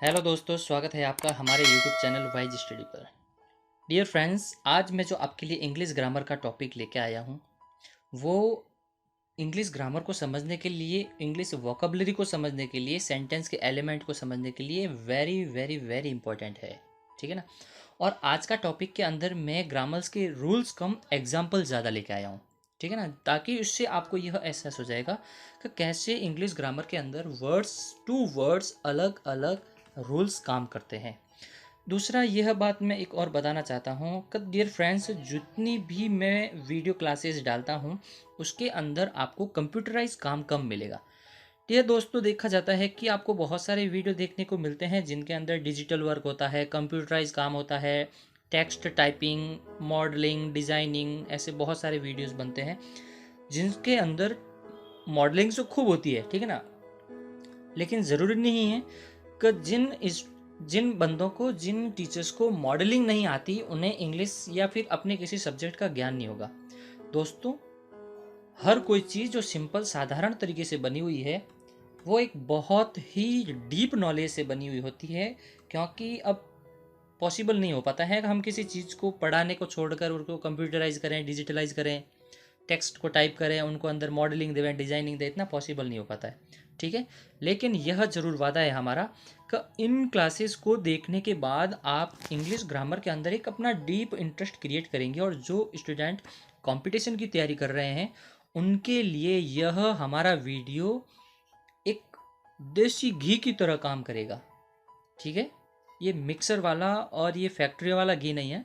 Hello दोस्तों, स्वागत है आपका हमारे यूट्यूब चैनल वाइज स्टडी पर। डियर फ्रेंड्स, आज मैं जो आपके लिए इंग्लिश ग्रामर का टॉपिक लेके आया हूँ वो इंग्लिश ग्रामर को समझने के लिए, इंग्लिश वोकेबलरी को समझने के लिए, सेंटेंस के एलिमेंट को समझने के लिए वेरी वेरी वेरी इंपॉर्टेंट है। ठीक है ना। और आज का टॉपिक के अंदर मैं ग्रामर्स के रूल्स कम एग्जाम्पल ज़्यादा लेके आया हूँ। ठीक है ना, ताकि उससे आपको यह एहसास हो जाएगा कि कैसे इंग्लिश ग्रामर के अंदर वर्ड्स टू वर्ड्स अलग अलग रूल्स काम करते हैं। दूसरा यह बात मैं एक और बताना चाहता हूँ कि डियर फ्रेंड्स, जितनी भी मैं वीडियो क्लासेस डालता हूँ उसके अंदर आपको कंप्यूटराइज काम कम मिलेगा। डियर दोस्तों, देखा जाता है कि आपको बहुत सारे वीडियो देखने को मिलते हैं जिनके अंदर डिजिटल वर्क होता है, कंप्यूटराइज काम होता है, टेक्स्ट टाइपिंग, मॉडलिंग, डिज़ाइनिंग, ऐसे बहुत सारे वीडियोस बनते हैं जिनके अंदर मॉडलिंग तो खूब होती है। ठीक है ना, लेकिन ज़रूरी नहीं है कि जिन बंदों को, जिन टीचर्स को मॉडलिंग नहीं आती उन्हें इंग्लिश या फिर अपने किसी सब्जेक्ट का ज्ञान नहीं होगा। दोस्तों, हर कोई चीज़ जो सिंपल साधारण तरीके से बनी हुई है वो एक बहुत ही डीप नॉलेज से बनी हुई होती है, क्योंकि अब पॉसिबल नहीं हो पाता है कि हम किसी चीज़ को पढ़ाने को छोड़कर उनको कंप्यूटराइज करें, डिजिटलाइज करें, टेक्स्ट को टाइप करें, उनको अंदर मॉडलिंग दें, डिजाइनिंग दें। इतना पॉसिबल नहीं हो पाता है। ठीक है, लेकिन यह जरूर वादा है हमारा कि इन क्लासेस को देखने के बाद आप इंग्लिश ग्रामर के अंदर एक अपना डीप इंटरेस्ट क्रिएट करेंगे, और जो स्टूडेंट कंपटीशन की तैयारी कर रहे हैं उनके लिए यह हमारा वीडियो एक देसी घी की तरह काम करेगा। ठीक है, ये मिक्सर वाला और ये फैक्ट्री वाला घी नहीं है,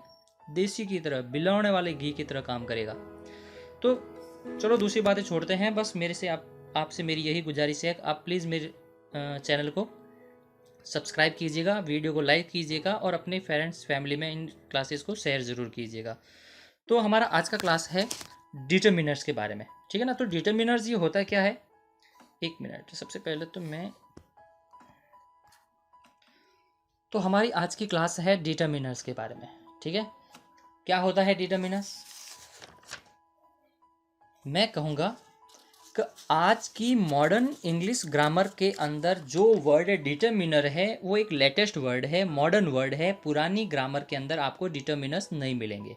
देसी की तरह, बिलौने वाले घी की तरह काम करेगा। तो चलो दूसरी बातें छोड़ते हैं। बस मेरे से आपसे मेरी यही गुजारिश है कि आप प्लीज़ मेरे चैनल को सब्सक्राइब कीजिएगा, वीडियो को लाइक कीजिएगा और अपने फ्रेंड्स फैमिली में इन क्लासेस को शेयर ज़रूर कीजिएगा। तो हमारा आज का क्लास है डिटर्मिनर्स के बारे में। ठीक है ना। तो डिटर्मिनर्स ये होता क्या है, एक मिनट, सबसे पहले तो हमारी आज की क्लास है डिटर्मिनर्स के बारे में। ठीक है, क्या होता है डिटर्मिनर्स? मैं कहूँगा कि आज की मॉडर्न इंग्लिश ग्रामर के अंदर जो वर्ड डिटर्मिनर है वो एक लेटेस्ट वर्ड है, मॉडर्न वर्ड है। पुरानी ग्रामर के अंदर आपको डिटर्मिनर्स नहीं मिलेंगे,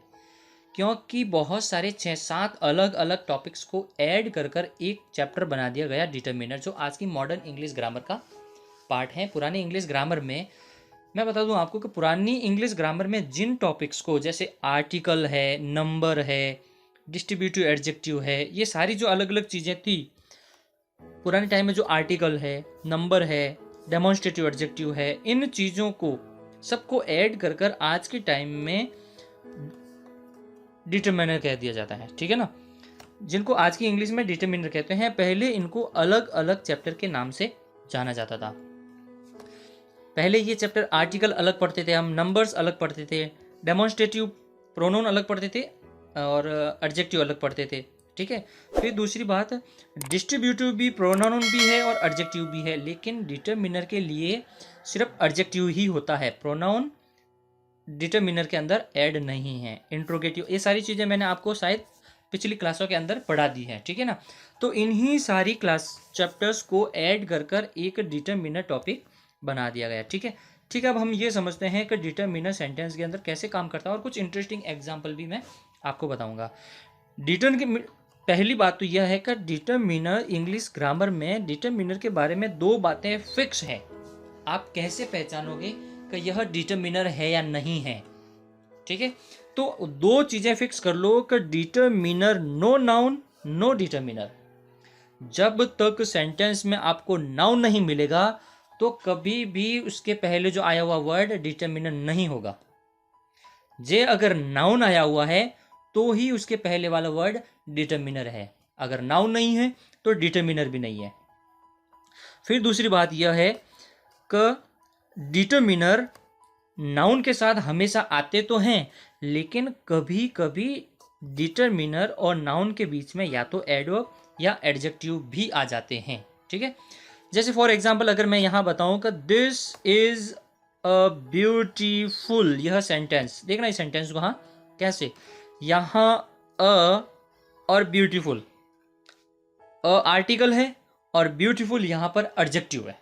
क्योंकि बहुत सारे 6-7 अलग अलग टॉपिक्स को ऐड कर कर एक चैप्टर बना दिया गया डिटर्मिनर, जो आज की मॉडर्न इंग्लिश ग्रामर का पार्ट है। पुरानी इंग्लिश ग्रामर में मैं बता दूं आपको कि पुरानी इंग्लिश ग्रामर में जिन टॉपिक्स को, जैसे आर्टिकल है, नंबर है, डिस्ट्रीब्यूटिव एडजेक्टिव है, ये सारी जो अलग अलग चीज़ें थी पुराने टाइम में, जो आर्टिकल है, नंबर है, डेमोन्स्ट्रेटिव एडजेक्टिव है, इन चीज़ों को सबको ऐड कर कर आज के टाइम में डिटर्मिनर कह दिया जाता है। ठीक है ना, जिनको आज की इंग्लिश में डिटर्मिनर कहते हैं। पहले इनको अलग अलग चैप्टर के नाम से जाना जाता था। पहले ये चैप्टर आर्टिकल अलग पढ़ते थे हम, नंबर्स अलग पढ़ते थे, डेमोन्स्ट्रेटिव प्रोनाउन अलग पढ़ते थे और एडजेक्टिव अलग पढ़ते थे। ठीक है, फिर दूसरी बात, डिस्ट्रीब्यूटिव भी प्रोनाउन भी है और एडजेक्टिव भी है, लेकिन डिटर्मिनर के लिए सिर्फ एडजेक्टिव ही होता है, प्रोनाउन डिटर्मिनर के अंदर ऐड नहीं है। इंट्रोगेटिव, ये सारी चीज़ें मैंने आपको शायद पिछली क्लासों के अंदर पढ़ा दी है। ठीक है ना, तो इन्हीं सारी क्लास चैप्टर्स को ऐड कर कर एक डिटर्मिनर टॉपिक बना दिया गया। ठीक है। ठीक है, अब हम ये समझते हैं कि डिटर्मिनर सेंटेंस के अंदर कैसे काम करता है, और कुछ इंटरेस्टिंग एग्जाम्पल भी मैं आपको बताऊंगा। पहली बात तो यह है कि डिटर्मिनर, इंग्लिश ग्रामर में डिटर्मिनर के बारे में दो बातें फिक्स हैं। आप कैसे पहचानोगे कि यह डिटर्मिनर है या नहीं है? ठीक है, तो दो चीजें फिक्स कर लो कि determiner no noun, no determiner. जब तक सेंटेंस में आपको नाउन नहीं मिलेगा तो कभी भी उसके पहले जो आया हुआ वर्ड डिटर्मिनर नहीं होगा। जे अगर नाउन आया हुआ है तो ही उसके पहले वाला वर्ड डिटर्मिनर है, अगर नाउन नहीं है तो डिटर्मिनर भी नहीं है। फिर दूसरी बात यह है कि डिटर्मिनर नाउन के साथ हमेशा आते तो हैं, लेकिन कभी कभी डिटर्मिनर और नाउन के बीच में या तो एडवर्ब या एडजेक्टिव भी आ जाते हैं। ठीक है, जैसे फॉर एग्जाम्पल अगर मैं यहाँ बताऊँ कि दिस इज अ ब्यूटीफुल, यह सेंटेंस, देखना इस सेंटेंस को, हाँ कैसे, यहाँ अ और ब्यूटीफुल, अ आर्टिकल है और ब्यूटीफुल यहाँ पर एडजेक्टिव है।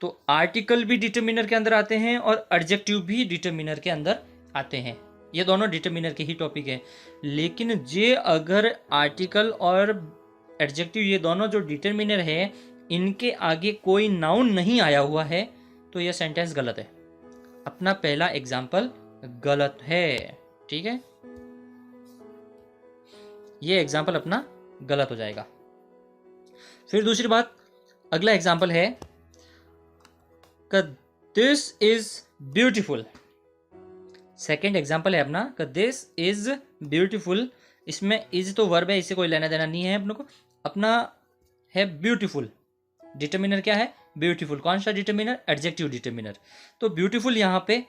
तो आर्टिकल भी डिटर्मिनर के अंदर आते हैं और एडजेक्टिव भी डिटर्मिनर के अंदर आते हैं। ये दोनों डिटर्मिनर के ही टॉपिक है। लेकिन ये अगर आर्टिकल और एडजेक्टिव ये दोनों जो डिटर्मिनर है इनके आगे कोई नाउन नहीं आया हुआ है तो यह सेंटेंस गलत है। अपना पहला एग्जाम्पल गलत है, ठीक है, ये एग्जाम्पल अपना गलत हो जाएगा। फिर दूसरी बात, अगला एग्जाम्पल है this is beautiful. Second example है अपना दिस इज ब्यूटिफुल। इसमें इज तो वर्ब है, इससे कोई लेना देना नहीं है अपने को। अपना है ब्यूटिफुल, डिटर्मिनर क्या है? ब्यूटीफुल। कौन सा डिटर्मिनर? Adjective determiner. तो ब्यूटीफुल यहाँ पे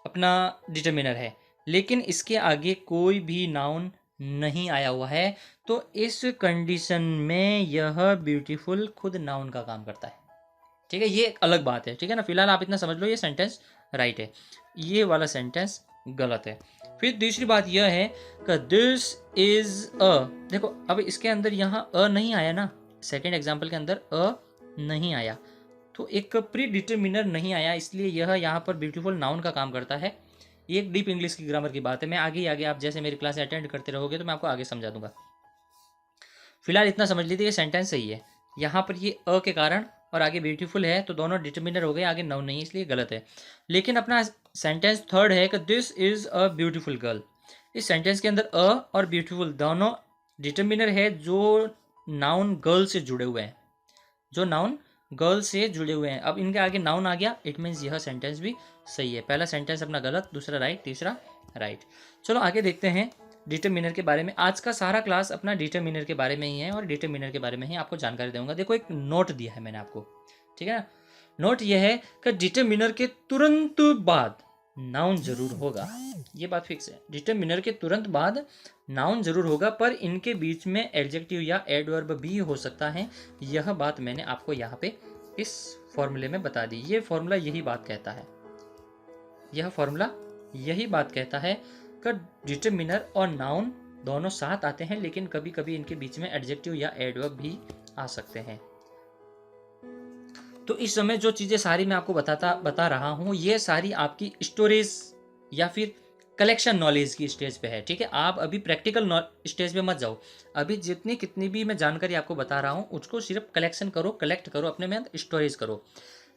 अपना डिटर्मिनर है, लेकिन इसके आगे कोई भी नाउन नहीं आया हुआ है। तो इस कंडीशन में यह ब्यूटीफुल खुद नाउन का काम करता है, ठीक है, ये एक अलग बात है, ठीक है ना। फिलहाल आप इतना समझ लो, ये सेंटेंस राइट है, ये वाला सेंटेंस गलत है। फिर दूसरी बात यह है कि दिस इज अ, देखो अब इसके अंदर यहाँ अ नहीं आया ना, सेकेंड एग्जाम्पल के अंदर अ नहीं आया, तो एक प्री डिटर्मिनर नहीं आया, इसलिए यह यहाँ पर ब्यूटीफुल नाउन का काम करता है। ये एक डीप इंग्लिश की ग्रामर की बात है। मैं आगे आप जैसे मेरी क्लास अटेंड करते रहोगे तो मैं आपको आगे समझा दूंगा। फिलहाल इतना समझ लीजिए, ये सेंटेंस सही है। यहाँ पर ये अ के कारण और आगे ब्यूटीफुल है तो दोनों डिटर्मिनर हो गए, आगे नाउन नहीं, इसलिए गलत है। लेकिन अपना सेंटेंस थर्ड है कि this is a beautiful girl. इस सेंटेंस के अंदर अ और ब्यूटीफुल दोनों डिटर्मिनर है जो नाउन गर्ल से जुड़े हुए हैं, जो नाउन गर्ल से जुड़े हुए हैं। अब इनके आगे नाउन आ गया, इट मीन्स यह सेंटेंस भी सही है। पहला सेंटेंस अपना गलत, दूसरा राइट, तीसरा राइट। चलो आगे देखते हैं डिटर्मिनर के बारे में। आज का सारा क्लास अपना डिटर्मिनर के बारे में ही है और डिटर्मिनर के बारे में ही आपको जानकारी दूंगा। देखो एक नोट दिया है मैंने आपको, ठीक है ना। नोट यह है कि डिटर्मिनर के तुरंत बाद नाउन जरूर होगा, ये बात फिक्स है। डिटर्मिनर के तुरंत बाद नाउन जरूर होगा, पर इनके बीच में एडजेक्टिव या एडवर्ब भी हो सकता है। यह बात मैंने आपको यहाँ पे इस फॉर्मूले में बता दी। ये फॉर्मूला यही बात कहता है, यह फॉर्मूला यही बात कहता है कि डिटर्मिनर और नाउन दोनों साथ आते हैं, लेकिन कभी कभी इनके बीच में एडजेक्टिव या एडवर्ब भी आ सकते हैं। तो इस समय जो चीज़ें सारी मैं आपको बता रहा हूँ, ये सारी आपकी स्टोरेज या फिर कलेक्शन नॉलेज की स्टेज पे है, ठीक है। आप अभी प्रैक्टिकल स्टेज पे मत जाओ। अभी जितनी कितनी भी मैं जानकारी आपको बता रहा हूँ उसको सिर्फ कलेक्शन करो, कलेक्ट करो, अपने में स्टोरेज करो।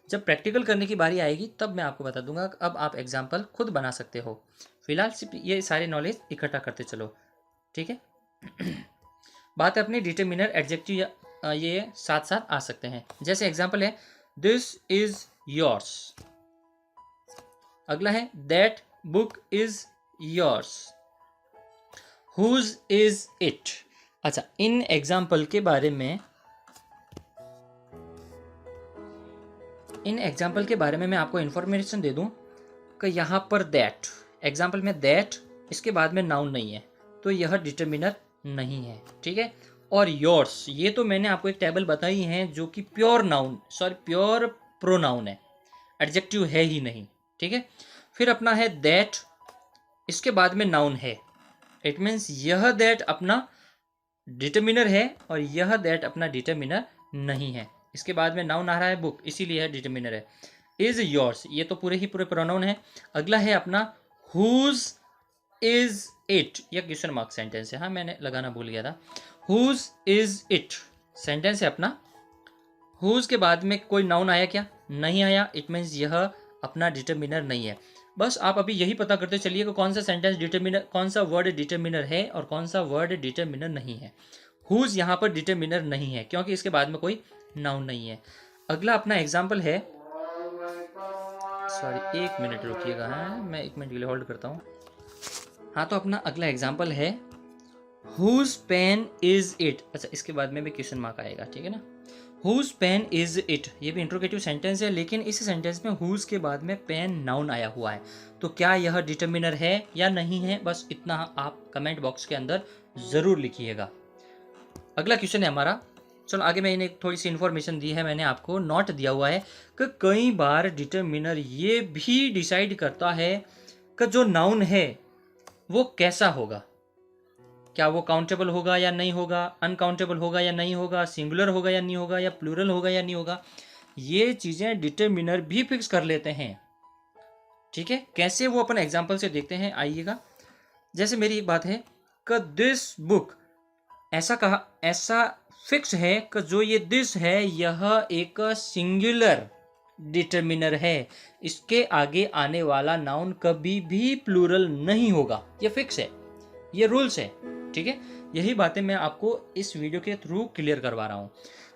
जब प्रैक्टिकल करने की बारी आएगी तब मैं आपको बता दूंगा, अब आप एग्जाम्पल खुद बना सकते हो। फिलहाल सिर्फ ये सारे नॉलेज इकट्ठा करते चलो, ठीक है। बात है अपनी डिटर्मिनर एडजेक्टिव ये साथ साथ आ सकते हैं। जैसे एग्जाम्पल है दिस इज योर्स, अगला है that book is yours, whose is it. अच्छा, इन एग्जाम्पल के बारे में मैं आपको इंफॉर्मेशन दे दूं कि यहाँ पर दैट एग्जाम्पल में दैट, इसके बाद में नाउन नहीं है तो यह डिटर्मिनर नहीं है, ठीक है। और योर्स, ये तो मैंने आपको एक टेबल बताई है जो कि प्योर नाउन प्योर प्रोनाउन है, एडजेक्टिव है ही नहीं, ठीक है। फिर अपना है दैट, इसके बाद में नाउन है, इट मीन्स यह दैट अपना डिटर्मिनर है और यह दैट अपना डिटर्मिनर नहीं है। इसके बाद में नाउन आ रहा है बुक, इसीलिए है डिटर्मिनर है। इज योर्स, ये तो पूरे प्रोनाउन है। अगला है अपना हुज इज इट, यह क्वेश्चन मार्क सेंटेंस है, हाँ मैंने लगाना भूल गया था। हुज इज इट सेंटेंस है अपना। हुज के बाद में कोई नाउन आया क्या? नहीं आया, इट मीन्स यह अपना डिटर्मिनर नहीं है। बस आप अभी यही पता करते चलिए कि कौन सा सेंटेंस डिटर्मिनर, कौन सा वर्ड डिटर्मिनर है और कौन सा वर्ड डिटर्मिनर नहीं है। हुज यहाँ पर डिटर्मिनर नहीं है क्योंकि इसके बाद में कोई नाउन नहीं है। अगला अपना एग्जाम्पल है, सॉरी एक मिनट रुकिएगा, हाँ मैं एक मिनट के लिए होल्ड करता हूँ। हाँ तो अपना अगला एग्जाम्पल है हुज पेन इज इट। अच्छा, इसके बाद में भी क्वेश्चन मार्क आएगा, ठीक है ना। हुज पेन इज इट, ये भी इंट्रोगेटिव सेंटेंस है, लेकिन इस सेंटेंस में हुज के बाद में पेन नाउन आया हुआ है, तो क्या यह डिटर्मिनर है या नहीं है, बस इतना आप कमेंट बॉक्स के अंदर ज़रूर लिखिएगा। अगला क्वेश्चन है हमारा, चलो आगे मैंने थोड़ी सी इन्फॉर्मेशन दी है, मैंने आपको नोट दिया हुआ है कि कई बार डिटर्मिनर ये भी डिसाइड करता है कि जो नाउन है वो कैसा होगा, क्या वो काउंटेबल होगा या नहीं होगा, अनकाउंटेबल होगा या नहीं होगा, सिंगुलर होगा या नहीं होगा, या प्लूरल होगा या नहीं होगा। ये चीज़ें डिटरमिनर भी फिक्स कर लेते हैं। ठीक है, कैसे वो अपन एग्जाम्पल से देखते हैं, आइएगा। जैसे मेरी एक बात है कि दिस बुक, ऐसा फिक्स है कि जो ये दिस है यह एक सिंगुलर डिटरमिनर है, इसके आगे आने वाला नाउन कभी भी प्लूरल नहीं होगा, ये फिक्स है, ये रूल्स है। ठीक है, यही बातें मैं आपको इस वीडियो के थ्रू क्लियर करवा रहा हूं।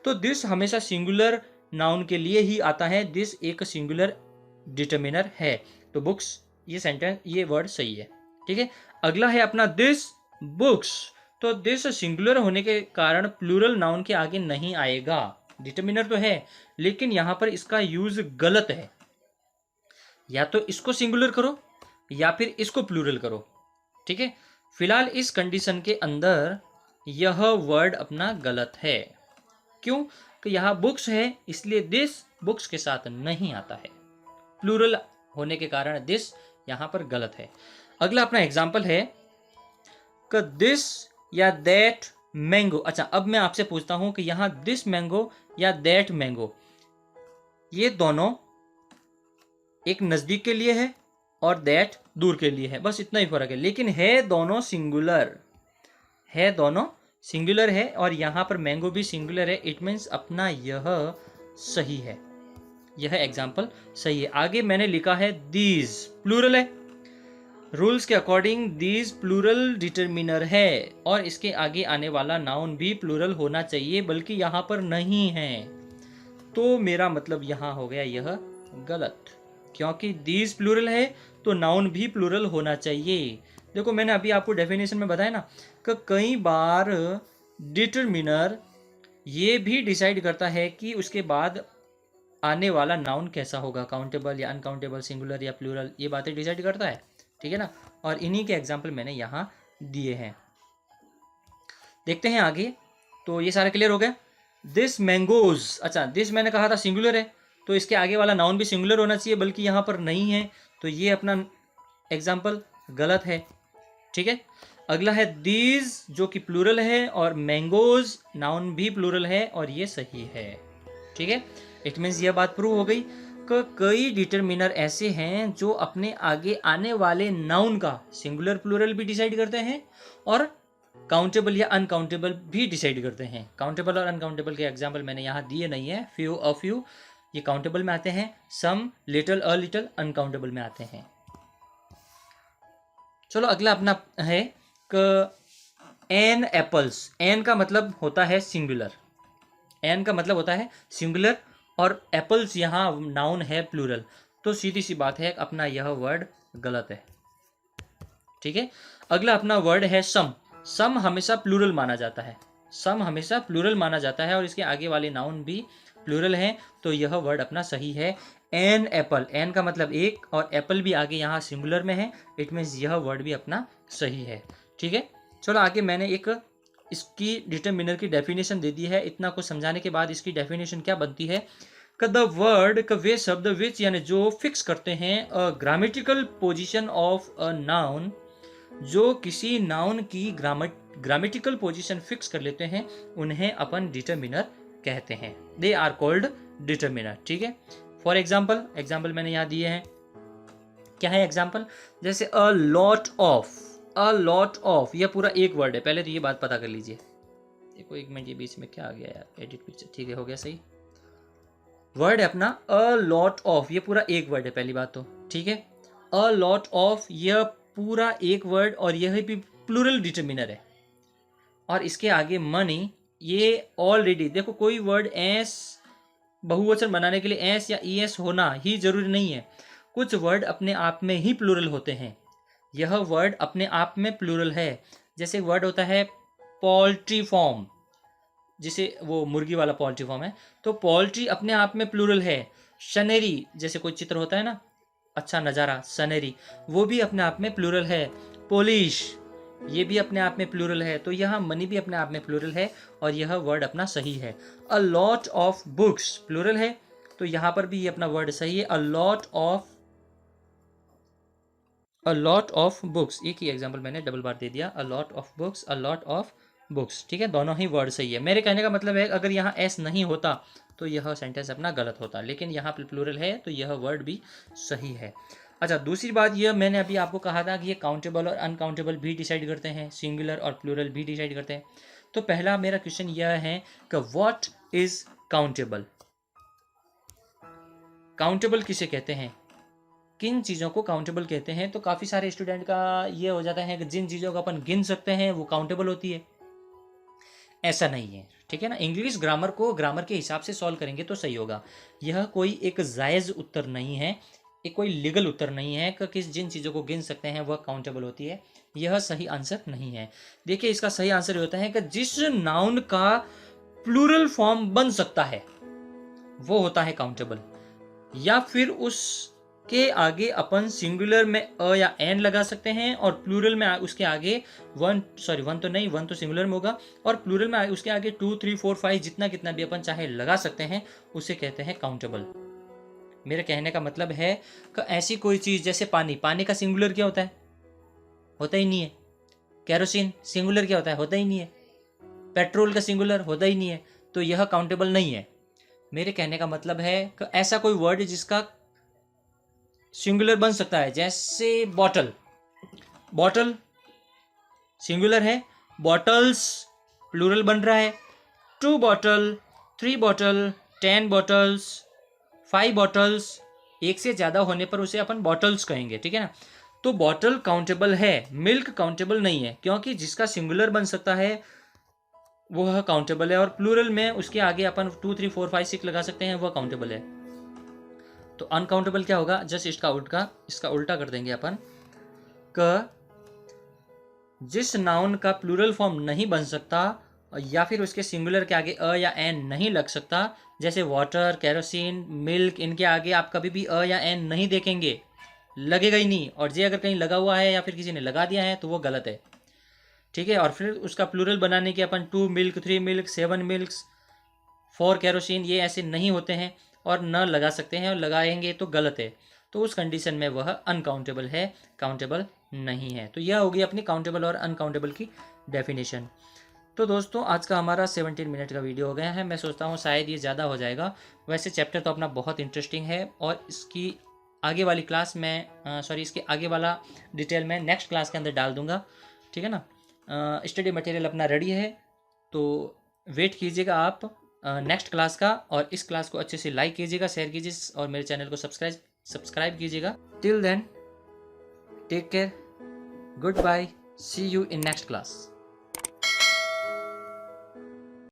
तो दिस हमेशा सिंगुलर नाउन के लिए ही आता है, दिस एक सिंगुलर डिटरमिनर है। तो बुक्स, ये सेंटेंस, ये वर्ड सही है। ठीक है, अगला है अपना दिस बुक्स। तो दिस सिंगुलर होने के कारण प्लूरल नाउन के आगे नहीं आएगा, डिटरमिनर तो है लेकिन यहां पर इसका यूज गलत है। या तो इसको सिंगुलर करो या फिर इसको प्लूरल करो। ठीक है, फिलहाल इस कंडीशन के अंदर यह वर्ड अपना गलत है। क्यों? कि यहां बुक्स है इसलिए दिस बुक्स के साथ नहीं आता है, प्लूरल होने के कारण दिस यहां पर गलत है। अगला अपना एग्जाम्पल है कि दिस या दैट मैंगो। अच्छा, अब मैं आपसे पूछता हूं कि यहां दिस मैंगो या दैट मैंगो, ये दोनों एक नजदीक के लिए है और दैट दूर के लिए है, बस इतना ही फर्क है, लेकिन है दोनों सिंगुलर, है दोनों सिंगुलर है और यहां पर मैंगो भी सिंगुलर है। इट मीन्स अपना यह सही है, यह एग्जाम्पल सही है। आगे मैंने लिखा है दीज, प्लूरल है, रूल्स के अकॉर्डिंग दीज प्लूरल डिटरमिनर है और इसके आगे आने वाला नाउन भी प्लूरल होना चाहिए, बल्कि यहां पर नहीं है। तो मेरा मतलब यहां हो गया यह गलत, क्योंकि दीज प्लूरल है तो नाउन भी प्लूरल होना चाहिए। देखो, मैंने अभी आपको डेफिनेशन में बताया ना कि कई बार डिटरमिनर ये भी डिसाइड करता है कि उसके बाद आने वाला नाउन कैसा होगा, काउंटेबल या अनकाउंटेबल, सिंगुलर या प्लूरल, ये बातें डिसाइड करता है। ठीक है ना, और इन्हीं के एग्जाम्पल मैंने यहाँ दिए हैं। देखते हैं आगे। तो ये सारा क्लियर हो गया। दिस मैंगोज, अच्छा दिस मैंने कहा था सिंगुलर है तो इसके आगे वाला नाउन भी सिंगुलर होना चाहिए, बल्कि यहाँ पर नहीं है, तो ये अपना एग्जाम्पल गलत है। ठीक है, अगला है दीज जो कि प्लूरल है और मैंगोज नाउन भी प्लूरल है और ये सही है। ठीक है, इट मीन्स यह बात प्रूव हो गई कि कई डिटरमिनर ऐसे हैं जो अपने आगे आने वाले नाउन का सिंगुलर प्लूरल भी डिसाइड करते हैं और काउंटेबल या अनकाउंटेबल भी डिसाइड करते हैं। काउंटेबल और अनकाउंटेबल के एग्जाम्पल मैंने यहाँ दिए नहीं है, फ्यू अ फ्यू ये काउंटेबल में आते हैं, some little a little uncountable में आते हैं। चलो अगला अपना है क एन एप्पल्स। एन का मतलब होता है सिंगुलर, एन का मतलब होता है सिंगुलर और एप्पल्स यहाँ नाउन है प्लूरल, तो सीधी सी बात है अपना यह वर्ड गलत है। ठीक है, अगला अपना वर्ड है सम। सम हमेशा प्लूरल माना जाता है, सम हमेशा प्लूरल माना जाता है और इसके आगे वाले नाउन भी प्लूरल है, तो यह वर्ड अपना सही है। एन एप्पल, एन का मतलब एक और एप्पल भी आगे यहाँ सिंगुलर में है, इट मीन्स यह वर्ड भी अपना सही है। ठीक है, चलो आगे मैंने एक इसकी डिटरमिनर की डेफिनेशन दे दी है। इतना कुछ समझाने के बाद इसकी डेफिनेशन क्या बनती है कि द वर्ड का वे शब्द विच यानी जो फिक्स करते हैं a grammatical position of a noun, जो किसी नाउन की ग्रामेटिकल पोजीशन फिक्स कर लेते हैं उन्हें अपन डिटरमिनर कहते हैं, दे आर कॉल्ड डिटरमिनर। ठीक है, फॉर एग्जाम्पल मैंने यहाँ दिए हैं। क्या है एग्जाम्पल? जैसे अ lot of, a lot of यह पूरा एक वर्ड है, पहले तो ये बात पता कर लीजिए। देखो एक मिनट, ये बीच में क्या आ गया यार, एडिट पिक्चर, ठीक है हो गया सही। वर्ड है अपना अ लॉट ऑफ, ये पूरा एक वर्ड है पहली बात तो। ठीक है, अ लॉट ऑफ यह पूरा एक वर्ड और यह भी प्लूरल डिटरमिनर है, और इसके आगे मनी, ये ऑलरेडी देखो कोई वर्ड एस बहुवचन बनाने के लिए एस या ई एस होना ही जरूरी नहीं है, कुछ वर्ड अपने आप में ही प्लूरल होते हैं। यह वर्ड अपने आप में प्लूरल है, जैसे वर्ड होता है पोल्ट्री फॉर्म, जिसे वो मुर्गी वाला पोल्ट्री फॉर्म है, तो पोल्ट्री अपने आप में प्लूरल है। शनेरी जैसे कोई चित्र होता है ना, अच्छा नज़ारा, सनेरी, वो भी अपने आप में प्लूरल है। पोलिश ये भी अपने आप में प्लूरल है, तो यहाँ मनी भी अपने आप में प्लूरल है और यह वर्ड अपना सही है। A lot of books plural है, तो यहाँ पर भी ये अपना वर्ड सही है। अ लॉट ऑफ बुक्स, एक ही एग्जाम्पल मैंने डबल बार दे दिया। अ lot of books, a lot of books, ठीक है, दोनों ही वर्ड सही है। मेरे कहने का मतलब है अगर यहाँ एस नहीं होता तो यह सेंटेंस अपना गलत होता, लेकिन यहाँ पर प्लूरल है तो यह वर्ड भी सही है। अच्छा, दूसरी बात यह, मैंने अभी आपको कहा था कि ये काउंटेबल और अनकाउंटेबल भी डिसाइड करते हैं, सिंगुलर और प्लूरल भी डिसाइड करते हैं। तो पहला मेरा क्वेश्चन यह है कि व्हाट इज काउंटेबल। काउंटेबल किसे कहते हैं, किन चीज़ों को काउंटेबल कहते हैं? तो काफ़ी सारे स्टूडेंट का ये हो जाता है कि जिन चीज़ों को अपन गिन सकते हैं वो काउंटेबल होती है। ऐसा नहीं है, ठीक है ना। इंग्लिश ग्रामर को ग्रामर के हिसाब से सॉल्व करेंगे तो सही होगा। यह कोई एक जायज़ उत्तर नहीं है, एक कोई लीगल उत्तर नहीं है कि किस जिन चीज़ों को गिन सकते हैं वह काउंटेबल होती है। यह सही आंसर नहीं है। देखिए, इसका सही आंसर ये होता है कि जिस नाउन का प्लूरल फॉर्म बन सकता है वो होता है काउंटेबल, या फिर उसके आगे अपन सिंगुलर में अ या एन लगा सकते हैं और प्लूरल में उसके आगे वन तो नहीं, वन तो सिंगुलर में होगा, और प्लूरल में उसके आगे 2 3 4 5 जितना कितना भी अपन चाहे लगा सकते हैं, उसे कहते हैं काउंटेबल। मेरे कहने का मतलब है कि ऐसी कोई चीज़ जैसे पानी, पानी का सिंगुलर क्या होता है? होता ही नहीं है। कैरोसिन सिंगुलर क्या होता है? होता ही नहीं है। पेट्रोल का सिंगुलर होता ही नहीं है, तो यह काउंटेबल नहीं है। मेरे कहने का मतलब है कि ऐसा कोई वर्ड जिसका सिंगुलर बन सकता है, जैसे बॉटल, बॉटल सिंगुलर है, बॉटल्स प्लूरल बन रहा है, 2 बॉटल, 3 बॉटल, 10 बॉटल्स, 5 बॉटल्स, एक से ज़्यादा होने पर उसे अपन बॉटल्स कहेंगे, ठीक है ना। तो बॉटल काउंटेबल है, मिल्क काउंटेबल नहीं है, क्योंकि जिसका सिंगुलर बन सकता है वह काउंटेबल है, और प्लूरल में उसके आगे अपन 2 3 4 5 6 लगा सकते हैं, वह काउंटेबल है। तो अनकाउंटेबल क्या होगा? जस्ट इसका उल्टा कर देंगे अपन, क जिस नाउन का प्लूरल फॉर्म नहीं बन सकता या फिर उसके सिंगुलर के आगे अ या एन नहीं लग सकता, जैसे वाटर, केरोसिन, मिल्क, इनके आगे आप कभी भी अ या एन नहीं देखेंगे, लगेगा ही नहीं, और जे अगर कहीं लगा हुआ है या फिर किसी ने लगा दिया है तो वो गलत है, ठीक है। और फिर उसका प्लूरल बनाने के अपन 2 मिल्क, 3 मिल्क, 7 मिल्क, 4 केरोसिन, ये ऐसे नहीं होते हैं और न लगा सकते हैं, और लगाएंगे तो गलत है। तो उस कंडीशन में वह अनकाउंटेबल है, काउंटेबल नहीं है। तो यह होगी अपनी काउंटेबल और अनकाउंटेबल की डेफिनेशन। तो दोस्तों, आज का हमारा 17 मिनट का वीडियो हो गया है। मैं सोचता हूँ शायद ये ज़्यादा हो जाएगा। वैसे चैप्टर तो अपना बहुत इंटरेस्टिंग है, और इसकी आगे वाली क्लास में इसके आगे वाला डिटेल में नेक्स्ट क्लास के अंदर डाल दूंगा, ठीक है ना। स्टडी मटेरियल अपना रेडी है, तो वेट कीजिएगा आप नेक्स्ट क्लास का, और इस क्लास को अच्छे से लाइक कीजिएगा, शेयर कीजिए, और मेरे चैनल को सब्सक्राइब कीजिएगा। Till then, take care, goodbye, see you in next class.